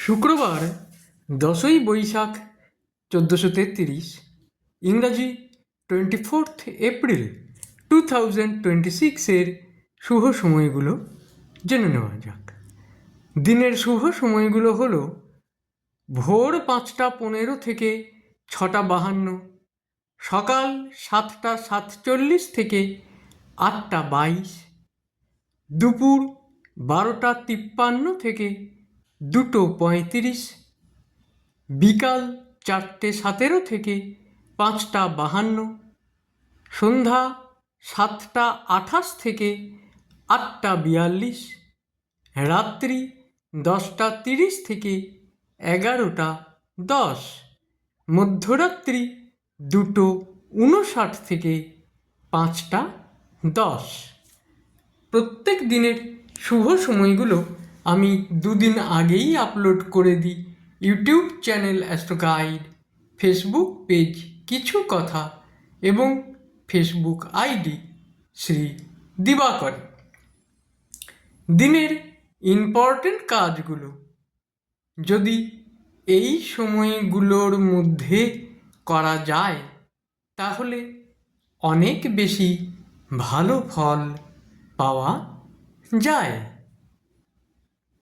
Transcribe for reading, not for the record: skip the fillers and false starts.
শুক্রবার 10ই বৈশাখ 1433, ইংরাজি 24 এপ্রিল 2026 শুভ সময়গুলো জেনে নেওয়া যাক। দিনের শুভ সময়গুলো হলো ভোর 5টা 15 থেকে 6টা 52, সকাল 7টা 47 থেকে 8টা 22, দুপুর 12টা 53 থেকে 2টো 35, বিকাল 4টে 17 থেকে 5টা 52, সন্ধ্যা 7টা 28 থেকে 8টা 42, রাত্রি 10টা 30 থেকে 11টা 10, মধ্যরাত্রি 2টো 59 থেকে 5টা 10। প্রত্যেক দিনের শুভ সময়গুলো আমি দুদিন আগেই আপলোড করে দিই YouTube channel astro guide, Facebook page কিছু কথা এবং ফেসবুক আইডি শ্রী দিবাকর। দিনের ইম্পর্টেন্ট কাজগুলো যদি এই সময়গুলোর মধ্যে করা যায় তাহলে অনেক বেশি ভালো ফল পাওয়া যায়।